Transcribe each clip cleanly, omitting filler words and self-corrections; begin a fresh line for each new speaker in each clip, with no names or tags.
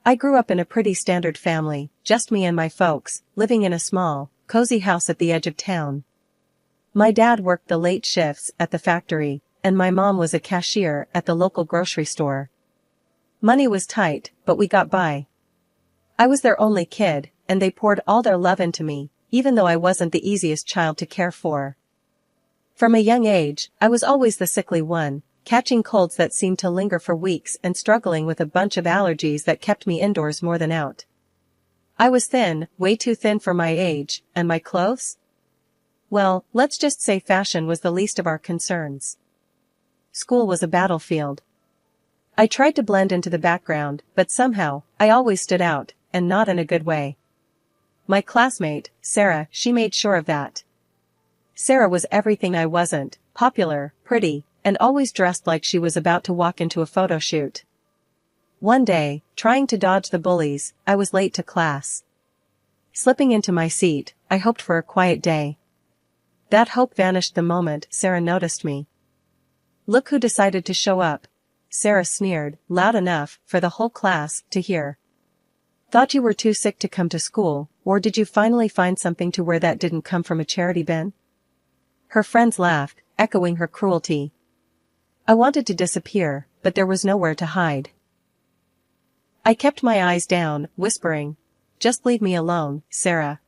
I grew up in a pretty standard family, just me and my folks, living in a small, cozy house at the edge of town. My dad worked the late shifts at the factory, and my mom was a cashier at the local grocery store. Money was tight, but we got by. I was their only kid, and they poured all their love into me, even though I wasn't the easiest child to care for. From a young age, I was always the sickly one, catching colds that seemed to linger for weeks and struggling with a bunch of allergies that kept me indoors more than out. I was thin, way too thin for my age, and my clothes? Well, let's just say fashion was the least of our concerns. School was a battlefield. I tried to blend into the background, but somehow, I always stood out, and not in a good way. My classmate, Sarah, she made sure of that. Sarah was everything I wasn't: popular, pretty, and always dressed like she was about to walk into a photo shoot. One day, trying to dodge the bullies, I was late to class. Slipping into my seat, I hoped for a quiet day. That hope vanished the moment Sarah noticed me. "Look who decided to show up," Sarah sneered, loud enough for the whole class to hear. "Thought you were too sick to come to school, or did you finally find something to wear that didn't come from a charity bin?" Her friends laughed, echoing her cruelty. I wanted to disappear, but there was nowhere to hide. I kept my eyes down, whispering, "Just leave me alone, Sarah."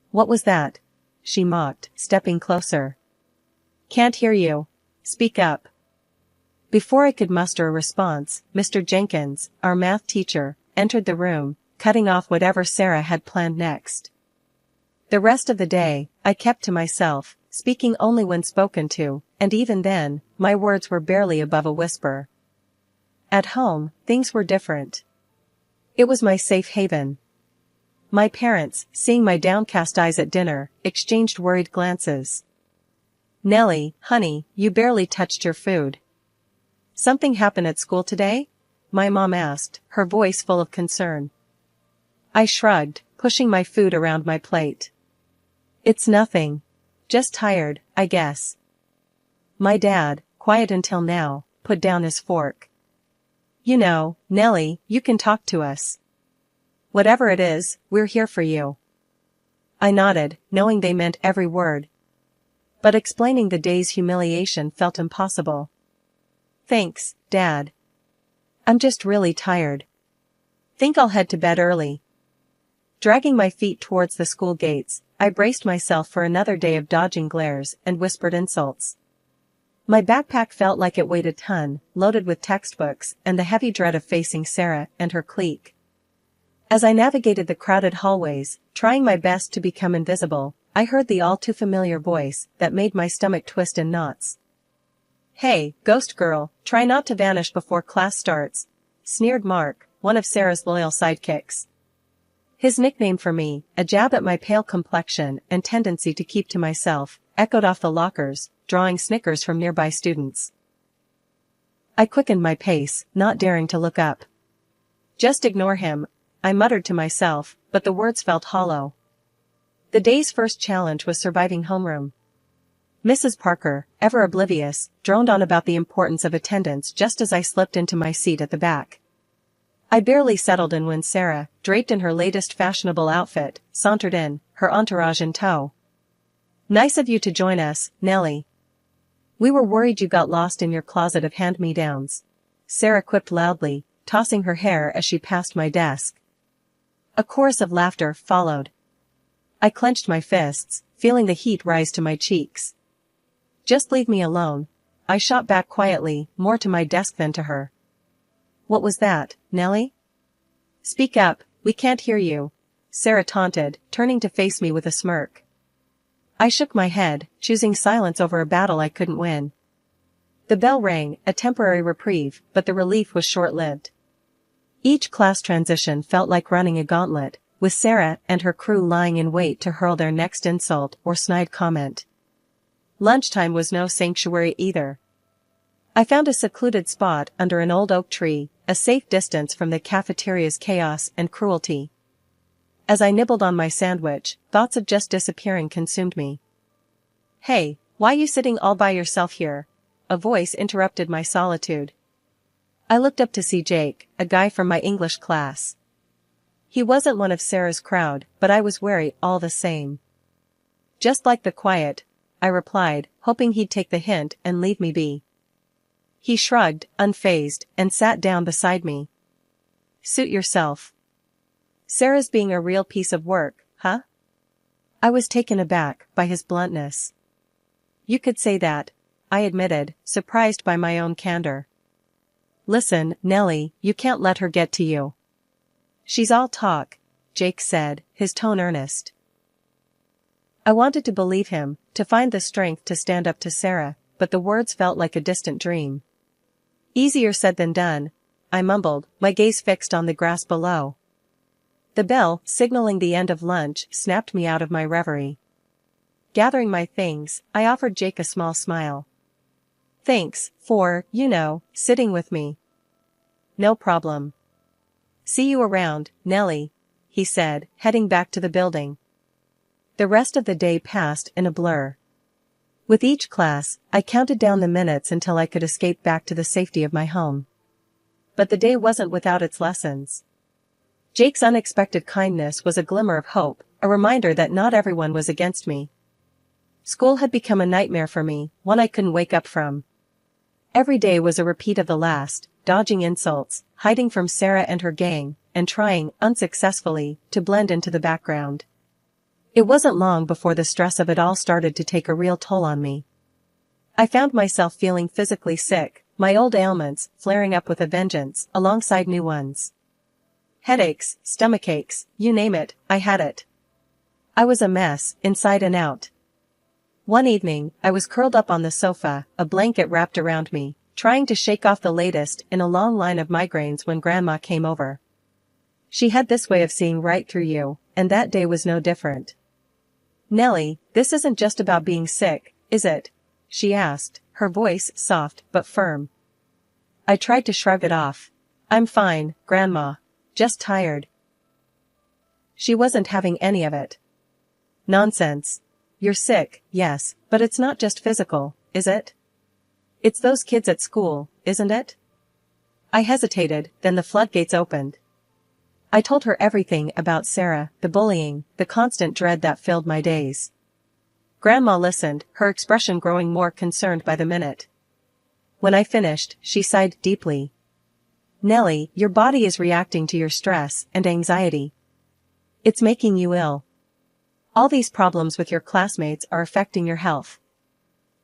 "What was that?" she mocked, stepping closer. "Can't hear you. Speak up." Before I could muster a response, Mr. Jenkins, our math teacher, entered the room, cutting off whatever Sarah had planned next. The rest of the day, I kept to myself, speaking only when spoken to, and even then, my words were barely above a whisper. At home, things were different. It was my safe haven. My parents, seeing my downcast eyes at dinner, exchanged worried glances. "Nellie, honey, you barely touched your food." "Something happened at school today?" my mom asked, her voice full of concern. I shrugged, pushing my food around my plate. "It's nothing. Just tired, I guess." My dad, quiet until now, put down his fork. "You know, Nellie, you can talk to us. Whatever it is, we're here for you." I nodded, knowing they meant every word. But explaining the day's humiliation felt impossible. "Thanks, Dad. I'm just really tired. Think I'll head to bed early." Dragging my feet towards the school gates, I braced myself for another day of dodging glares and whispered insults. My backpack felt like it weighed a ton, loaded with textbooks and the heavy dread of facing Sarah and her clique. As I navigated the crowded hallways, trying my best to become invisible, I heard the all-too-familiar voice that made my stomach twist in knots. "Hey, ghost girl, try not to vanish before class starts," sneered Mark, one of Sarah's loyal sidekicks. His nickname for me, a jab at my pale complexion and tendency to keep to myself, echoed off the lockers, drawing snickers from nearby students. I quickened my pace, not daring to look up. "Just ignore him," I muttered to myself, but the words felt hollow. The day's first challenge was surviving homeroom. Mrs. Parker, ever oblivious, droned on about the importance of attendance just as I slipped into my seat at the back. I barely settled in when Sarah, draped in her latest fashionable outfit, sauntered in, her entourage in tow. "Nice of you to join us, Nellie. We were worried you got lost in your closet of hand-me-downs," Sarah quipped loudly, tossing her hair as she passed my desk. A chorus of laughter followed. I clenched my fists, feeling the heat rise to my cheeks. "Just leave me alone," I shot back quietly, more to my desk than to her. "What was that, Nellie?" "Speak up, we can't hear you," Sarah taunted, turning to face me with a smirk. I shook my head, choosing silence over a battle I couldn't win. The bell rang, a temporary reprieve, but the relief was short-lived. Each class transition felt like running a gauntlet, with Sarah and her crew lying in wait to hurl their next insult or snide comment. Lunchtime was no sanctuary either. I found a secluded spot under an old oak tree, a safe distance from the cafeteria's chaos and cruelty. As I nibbled on my sandwich, thoughts of just disappearing consumed me. "Hey, why you sitting all by yourself here?" A voice interrupted my solitude. I looked up to see Jake, a guy from my English class. He wasn't one of Sarah's crowd, but I was wary all the same. Just like the quiet, I replied, hoping he'd take the hint and leave me be. He shrugged, unfazed, and sat down beside me. Suit yourself. Sarah's being a real piece of work, huh? I was taken aback by his bluntness. You could say that, I admitted, surprised by my own candor. Listen, Nellie, you can't let her get to you. She's all talk, Jake said, his tone earnest. I wanted to believe him, to find the strength to stand up to Sarah, but the words felt like a distant dream. Easier said than done, I mumbled, my gaze fixed on the grass below. The bell, signaling the end of lunch, snapped me out of my reverie. Gathering my things, I offered Jake a small smile. Thanks for, sitting with me. No problem. See you around, Nellie, he said, heading back to the building. The rest of the day passed in a blur. With each class, I counted down the minutes until I could escape back to the safety of my home. But the day wasn't without its lessons. Jake's unexpected kindness was a glimmer of hope, a reminder that not everyone was against me. School had become a nightmare for me, one I couldn't wake up from. Every day was a repeat of the last, dodging insults, hiding from Sarah and her gang, and trying, unsuccessfully, to blend into the background. It wasn't long before the stress of it all started to take a real toll on me. I found myself feeling physically sick, my old ailments flaring up with a vengeance, alongside new ones. Headaches, stomach aches, you name it, I had it. I was a mess, inside and out. One evening, I was curled up on the sofa, a blanket wrapped around me, trying to shake off the latest in a long line of migraines when Grandma came over. She had this way of seeing right through you, and that day was no different. Nellie, this isn't just about being sick, is it? She asked, her voice soft but firm. I tried to shrug it off. I'm fine, Grandma. Just tired. She wasn't having any of it. Nonsense. You're sick, yes, but it's not just physical, is it? It's those kids at school, isn't it? I hesitated, then the floodgates opened. I told her everything about Sarah, the bullying, the constant dread that filled my days. Grandma listened, her expression growing more concerned by the minute. When I finished, she sighed deeply. Nellie, your body is reacting to your stress and anxiety. It's making you ill. All these problems with your classmates are affecting your health.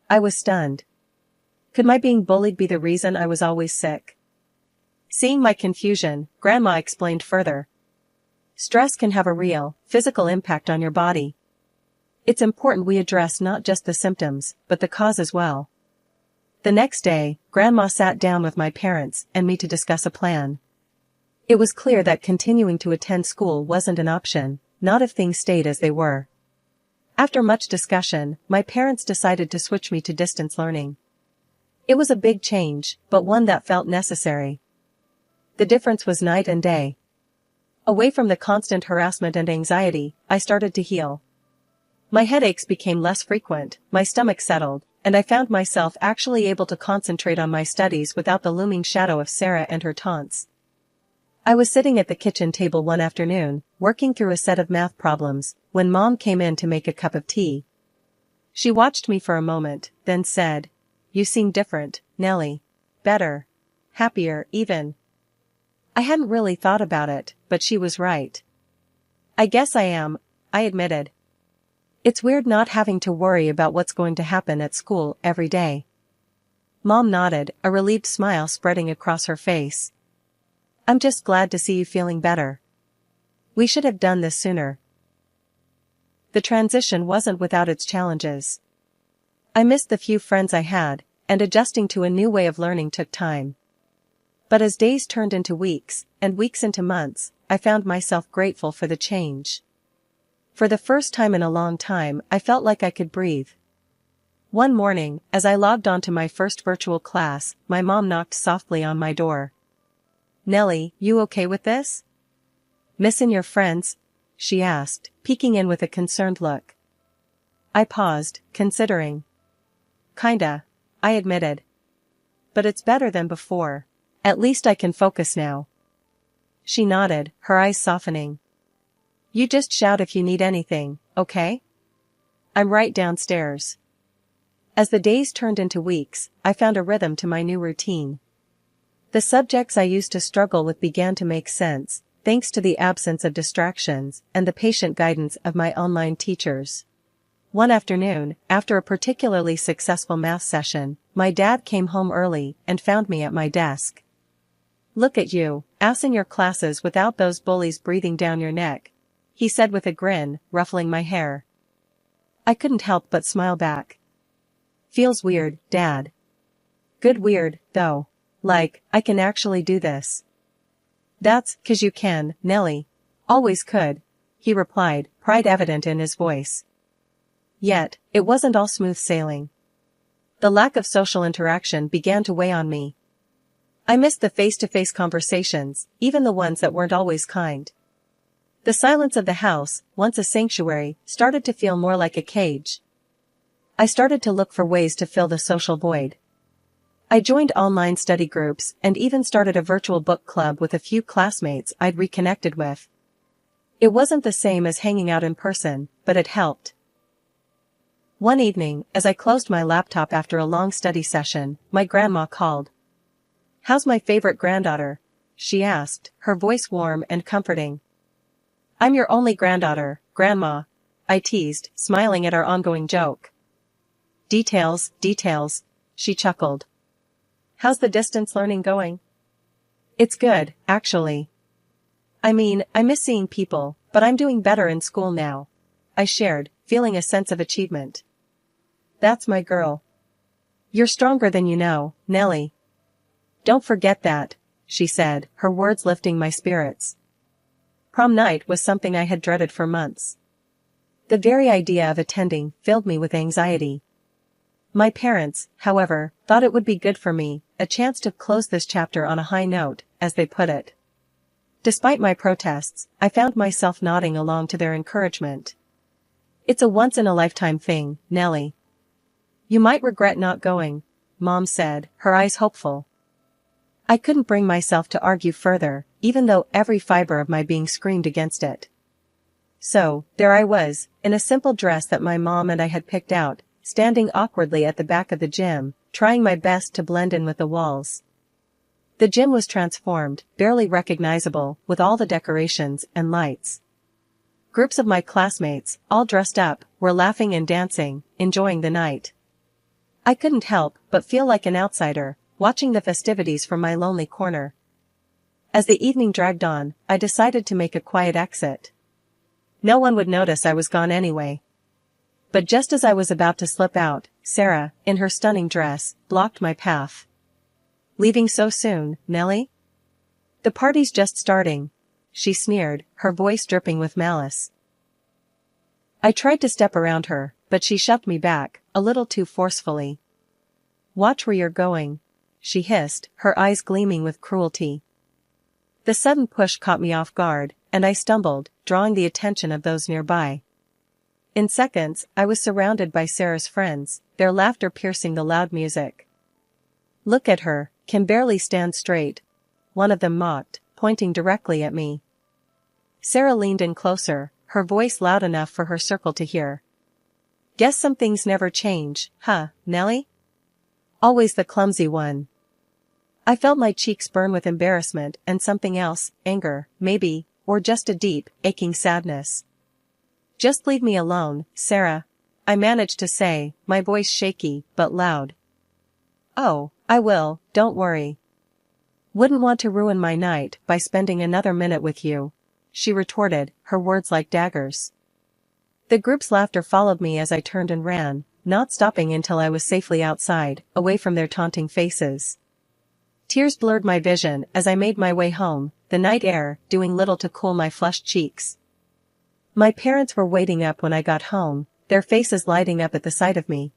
I was stunned. Could my being bullied be the reason I was always sick? Seeing my confusion, Grandma explained further. Stress can have a real, physical impact on your body. It's important we address not just the symptoms, but the cause as well. The next day, Grandma sat down with my parents and me to discuss a plan. It was clear that continuing to attend school wasn't an option, not if things stayed as they were. After much discussion, my parents decided to switch me to distance learning. It was a big change, but one that felt necessary. The difference was night and day. Away from the constant harassment and anxiety, I started to heal. My headaches became less frequent, my stomach settled, and I found myself actually able to concentrate on my studies without the looming shadow of Sarah and her taunts. I was sitting at the kitchen table one afternoon, working through a set of math problems, when Mom came in to make a cup of tea. She watched me for a moment, then said, "You seem different, Nellie. Better. Happier, even." I hadn't really thought about it, but she was right. "I guess I am," I admitted. "It's weird not having to worry about what's going to happen at school every day." Mom nodded, a relieved smile spreading across her face. "I'm just glad to see you feeling better. We should have done this sooner." The transition wasn't without its challenges. I missed the few friends I had, and adjusting to a new way of learning took time. But as days turned into weeks, and weeks into months, I found myself grateful for the change. For the first time in a long time, I felt like I could breathe. One morning, as I logged onto my first virtual class, my mom knocked softly on my door. "Nellie, you okay with this? Missin' your friends?" she asked, peeking in with a concerned look. I paused, considering. "Kinda," I admitted. "But it's better than before. At least I can focus now. She nodded, her eyes softening. You just shout if you need anything, okay? I'm right downstairs. As the days turned into weeks, I found a rhythm to my new routine. The subjects I used to struggle with began to make sense, thanks to the absence of distractions and the patient guidance of my online teachers. One afternoon, after a particularly successful math session, my dad came home early and found me at my desk. Look at you, assing your classes without those bullies breathing down your neck, he said with a grin, ruffling my hair. I couldn't help but smile back. Feels weird, Dad. Good weird, though. Like, I can actually do this. That's 'cause you can, Nellie. Always could, he replied, pride evident in his voice. Yet, it wasn't all smooth sailing. The lack of social interaction began to weigh on me. I missed the face-to-face conversations, even the ones that weren't always kind. The silence of the house, once a sanctuary, started to feel more like a cage. I started to look for ways to fill the social void. I joined online study groups and even started a virtual book club with a few classmates I'd reconnected with. It wasn't the same as hanging out in person, but it helped. One evening, as I closed my laptop after a long study session, my grandma called. How's my favorite granddaughter? She asked, her voice warm and comforting. I'm your only granddaughter, Grandma, I teased, smiling at our ongoing joke. Details, she chuckled. How's the distance learning going? It's good, actually. I mean, I miss seeing people, but I'm doing better in school now, I shared, feeling a sense of achievement. That's my girl. You're stronger than you know, Nellie. Don't forget that, she said, her words lifting my spirits. Prom night was something I had dreaded for months. The very idea of attending filled me with anxiety. My parents, however, thought it would be good for me, a chance to close this chapter on a high note, as they put it. Despite my protests, I found myself nodding along to their encouragement. It's a once-in-a-lifetime thing, Nellie. You might regret not going, Mom said, her eyes hopeful. I couldn't bring myself to argue further, even though every fiber of my being screamed against it. So, there I was, in a simple dress that my mom and I had picked out, standing awkwardly at the back of the gym, trying my best to blend in with the walls. The gym was transformed, barely recognizable, with all the decorations and lights. Groups of my classmates, all dressed up, were laughing and dancing, enjoying the night. I couldn't help but feel like an outsider, watching the festivities from my lonely corner. As the evening dragged on, I decided to make a quiet exit. No one would notice I was gone anyway. But just as I was about to slip out, Sarah, in her stunning dress, blocked my path. Leaving so soon, Nellie? The party's just starting, she sneered, her voice dripping with malice. I tried to step around her, but she shoved me back, a little too forcefully. Watch where you're going, she hissed, her eyes gleaming with cruelty. The sudden push caught me off guard, and I stumbled, drawing the attention of those nearby. In seconds, I was surrounded by Sarah's friends, their laughter piercing the loud music. Look at her, can barely stand straight, one of them mocked, pointing directly at me. Sarah leaned in closer, her voice loud enough for her circle to hear. Guess some things never change, huh, Nellie? Always the clumsy one. I felt my cheeks burn with embarrassment and something else, anger, maybe, or just a deep, aching sadness. Just leave me alone, Sarah, I managed to say, my voice shaky, but loud. Oh, I will, don't worry. Wouldn't want to ruin my night by spending another minute with you, she retorted, her words like daggers. The group's laughter followed me as I turned and ran, not stopping until I was safely outside, away from their taunting faces. Tears blurred my vision as I made my way home, the night air doing little to cool my flushed cheeks. My parents were waiting up when I got home, their faces lighting up at the sight of me.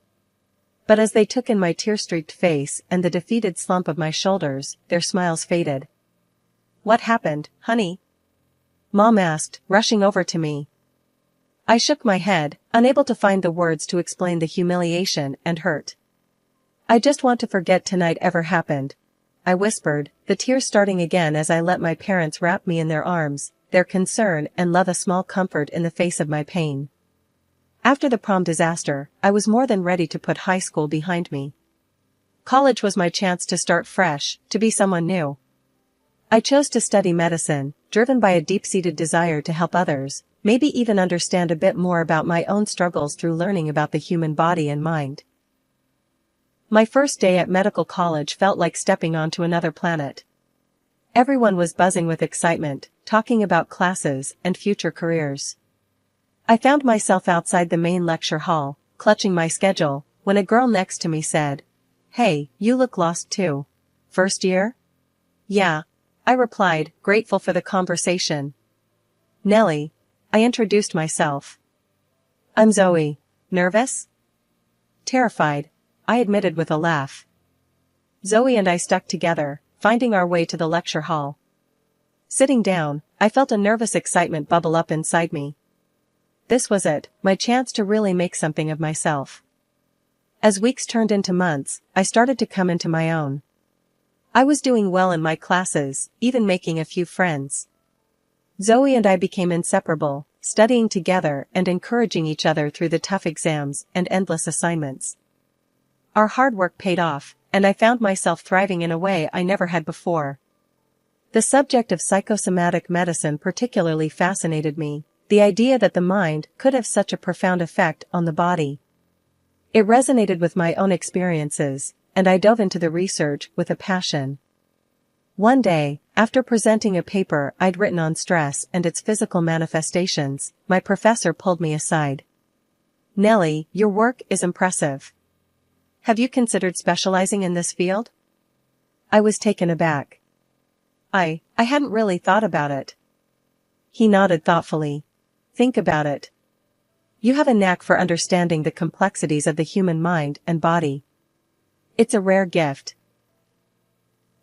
But as they took in my tear-streaked face and the defeated slump of my shoulders, their smiles faded. What happened, honey? Mom asked, rushing over to me. I shook my head, unable to find the words to explain the humiliation and hurt. I just want to forget tonight ever happened, I whispered, the tears starting again as I let my parents wrap me in their arms, their concern and love a small comfort in the face of my pain. After the prom disaster, I was more than ready to put high school behind me. College was my chance to start fresh, to be someone new. I chose to study medicine, driven by a deep-seated desire to help others, maybe even understand a bit more about my own struggles through learning about the human body and mind. My first day at medical college felt like stepping onto another planet. Everyone was buzzing with excitement, talking about classes and future careers. I found myself outside the main lecture hall, clutching my schedule, when a girl next to me said, "Hey, you look lost too. First year?" "Yeah," I replied, grateful for the conversation. "Nellie," I introduced myself. "I'm Zoe." "Nervous?" "Terrified," I admitted with a laugh. Zoe and I stuck together, finding our way to the lecture hall. Sitting down, I felt a nervous excitement bubble up inside me. This was it, my chance to really make something of myself. As weeks turned into months, I started to come into my own. I was doing well in my classes, even making a few friends. Zoe and I became inseparable, studying together and encouraging each other through the tough exams and endless assignments. Our hard work paid off, and I found myself thriving in a way I never had before. The subject of psychosomatic medicine particularly fascinated me, the idea that the mind could have such a profound effect on the body. It resonated with my own experiences, and I dove into the research with a passion. One day, after presenting a paper I'd written on stress and its physical manifestations, my professor pulled me aside. "Nellie, your work is impressive. Have you considered specializing in this field?" I was taken aback. I hadn't really thought about it. He nodded thoughtfully. "Think about it. You have a knack for understanding the complexities of the human mind and body. It's a rare gift."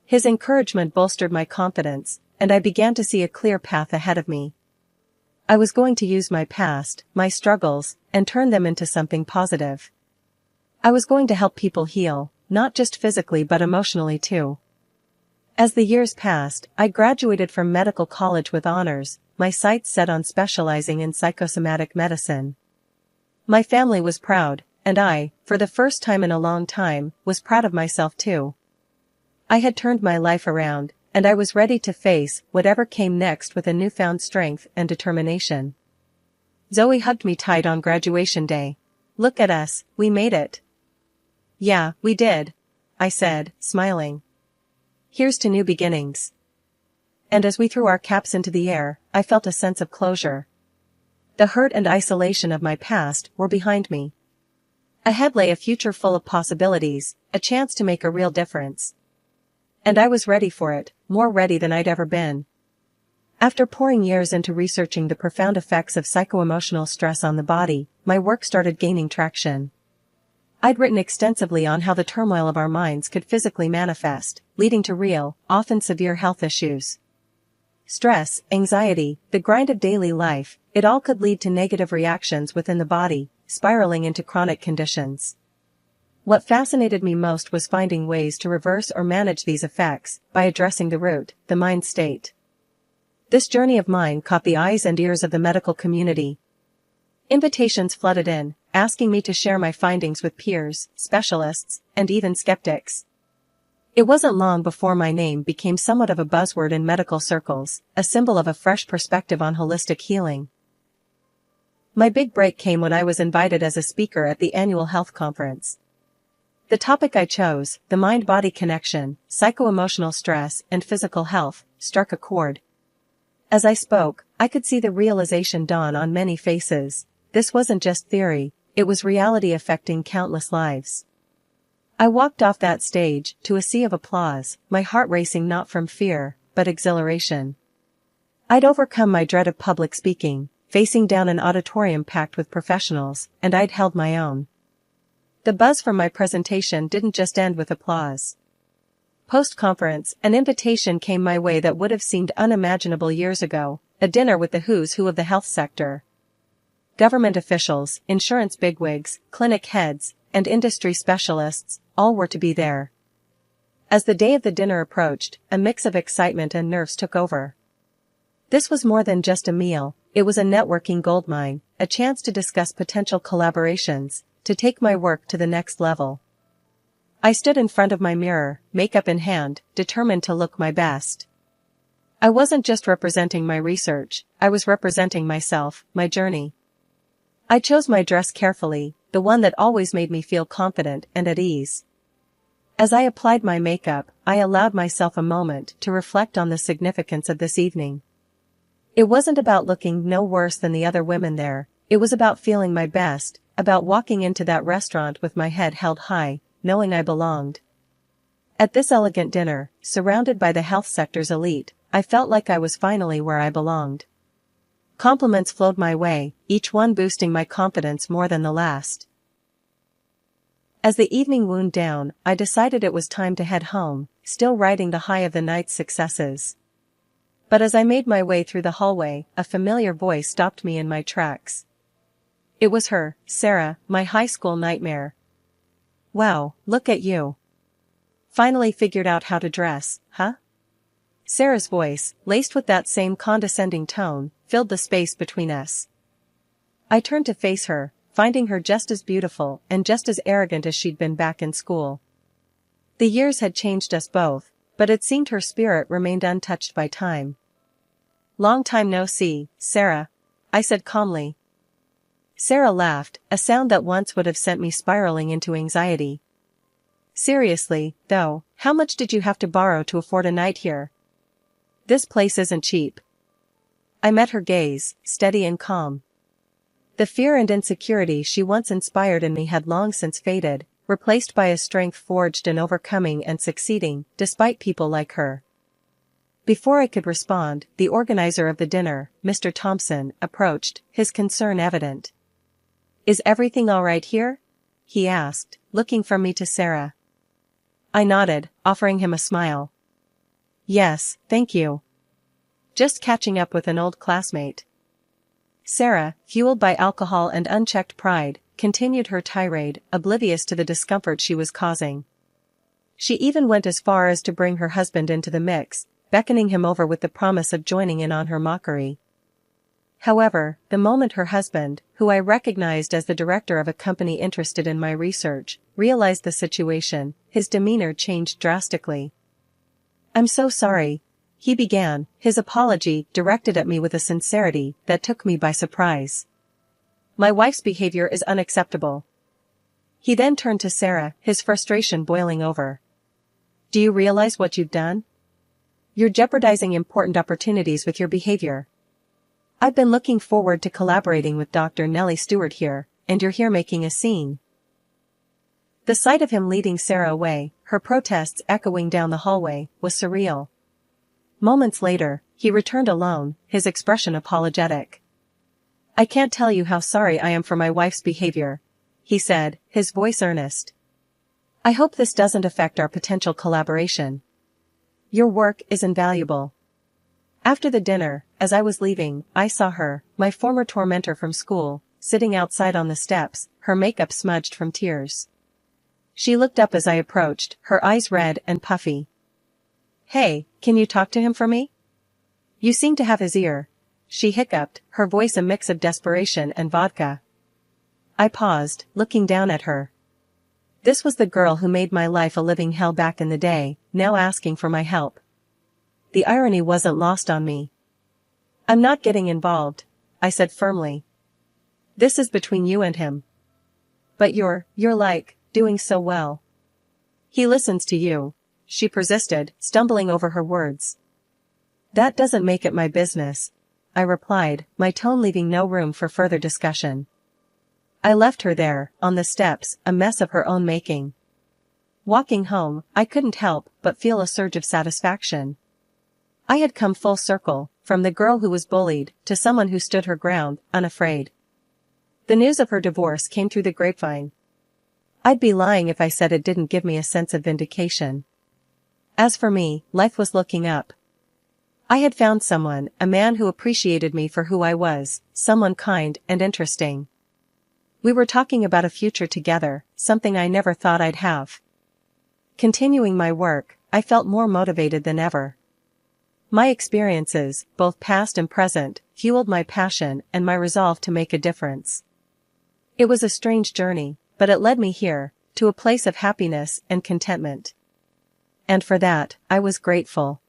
His encouragement bolstered my confidence, and I began to see a clear path ahead of me. I was going to use my past, my struggles, and turn them into something positive. I was going to help people heal, not just physically but emotionally too. As the years passed, I graduated from medical college with honors, my sights set on specializing in psychosomatic medicine. My family was proud, and I, for the first time in a long time, was proud of myself too. I had turned my life around, and I was ready to face whatever came next with a newfound strength and determination. Zoe hugged me tight on graduation day. "Look at us, we made it." "Yeah, we did," I said, smiling. "Here's to new beginnings." And as we threw our caps into the air, I felt a sense of closure. The hurt and isolation of my past were behind me. Ahead lay a future full of possibilities, a chance to make a real difference. And I was ready for it, more ready than I'd ever been. After pouring years into researching the profound effects of psycho-emotional stress on the body, my work started gaining traction. I'd written extensively on how the turmoil of our minds could physically manifest, leading to real, often severe health issues. Stress, anxiety, the grind of daily life, it all could lead to negative reactions within the body, spiraling into chronic conditions. What fascinated me most was finding ways to reverse or manage these effects, by addressing the root, the mind state. This journey of mine caught the eyes and ears of the medical community. Invitations flooded in, asking me to share my findings with peers, specialists, and even skeptics. It wasn't long before my name became somewhat of a buzzword in medical circles, a symbol of a fresh perspective on holistic healing. My big break came when I was invited as a speaker at the annual health conference. The topic I chose, the mind-body connection, psycho-emotional stress and physical health, struck a chord. As I spoke, I could see the realization dawn on many faces. This wasn't just theory, it was reality affecting countless lives. I walked off that stage, to a sea of applause, my heart racing not from fear, but exhilaration. I'd overcome my dread of public speaking, facing down an auditorium packed with professionals, and I'd held my own. The buzz from my presentation didn't just end with applause. Post-conference, an invitation came my way that would have seemed unimaginable years ago, a dinner with the who's who of the health sector. Government officials, insurance bigwigs, clinic heads, and industry specialists, all were to be there. As the day of the dinner approached, a mix of excitement and nerves took over. This was more than just a meal, it was a networking goldmine, a chance to discuss potential collaborations, to take my work to the next level. I stood in front of my mirror, makeup in hand, determined to look my best. I wasn't just representing my research, I was representing myself, my journey. I chose my dress carefully, the one that always made me feel confident and at ease. As I applied my makeup, I allowed myself a moment to reflect on the significance of this evening. It wasn't about looking no worse than the other women there, it was about feeling my best, about walking into that restaurant with my head held high, knowing I belonged. At this elegant dinner, surrounded by the health sector's elite, I felt like I was finally where I belonged. Compliments flowed my way, each one boosting my confidence more than the last. As the evening wound down, I decided it was time to head home, still riding the high of the night's successes. But as I made my way through the hallway, a familiar voice stopped me in my tracks. It was her, Sarah, my high school nightmare. "Wow, look at you. Finally figured out how to dress, huh?" Sarah's voice, laced with that same condescending tone, filled the space between us. I turned to face her, finding her just as beautiful and just as arrogant as she'd been back in school. The years had changed us both, but it seemed her spirit remained untouched by time. "Long time no see, Sarah," I said calmly. Sarah laughed, a sound that once would have sent me spiraling into anxiety. "Seriously, though, how much did you have to borrow to afford a night here? This place isn't cheap." I met her gaze, steady and calm. The fear and insecurity she once inspired in me had long since faded, replaced by a strength forged in overcoming and succeeding, despite people like her. Before I could respond, the organizer of the dinner, Mr. Thompson, approached, his concern evident. "Is everything all right here?" he asked, looking from me to Sarah. I nodded, offering him a smile. "Yes, thank you. Just catching up with an old classmate." Sarah, fueled by alcohol and unchecked pride, continued her tirade, oblivious to the discomfort she was causing. She even went as far as to bring her husband into the mix, beckoning him over with the promise of joining in on her mockery. However, the moment her husband, who I recognized as the director of a company interested in my research, realized the situation, his demeanor changed drastically. "I'm so sorry," he began, his apology directed at me with a sincerity that took me by surprise. "My wife's behavior is unacceptable." He then turned to Sarah, his frustration boiling over. "Do you realize what you've done? You're jeopardizing important opportunities with your behavior. I've been looking forward to collaborating with Dr. Nellie Stewart here, and you're here making a scene." The sight of him leading Sarah away, her protests echoing down the hallway, was surreal. Moments later, he returned alone, his expression apologetic. "I can't tell you how sorry I am for my wife's behavior," he said, his voice earnest. "I hope this doesn't affect our potential collaboration. Your work is invaluable." After the dinner, as I was leaving, I saw her, my former tormentor from school, sitting outside on the steps, her makeup smudged from tears. She looked up as I approached, her eyes red and puffy. "Hey, can you talk to him for me? You seem to have his ear," she hiccuped, her voice a mix of desperation and vodka. I paused, looking down at her. This was the girl who made my life a living hell back in the day, now asking for my help. The irony wasn't lost on me. "I'm not getting involved," I said firmly. "This is between you and him." "But you're like, doing so well." "He listens to you," she persisted, stumbling over her words. "That doesn't make it my business," I replied, my tone leaving no room for further discussion. I left her there, on the steps, a mess of her own making. Walking home, I couldn't help but feel a surge of satisfaction. I had come full circle, from the girl who was bullied, to someone who stood her ground, unafraid. The news of her divorce came through the grapevine. I'd be lying if I said it didn't give me a sense of vindication. As for me, life was looking up. I had found someone, a man who appreciated me for who I was, someone kind and interesting. We were talking about a future together, something I never thought I'd have. Continuing my work, I felt more motivated than ever. My experiences, both past and present, fueled my passion and my resolve to make a difference. It was a strange journey, but it led me here, to a place of happiness and contentment. And for that, I was grateful.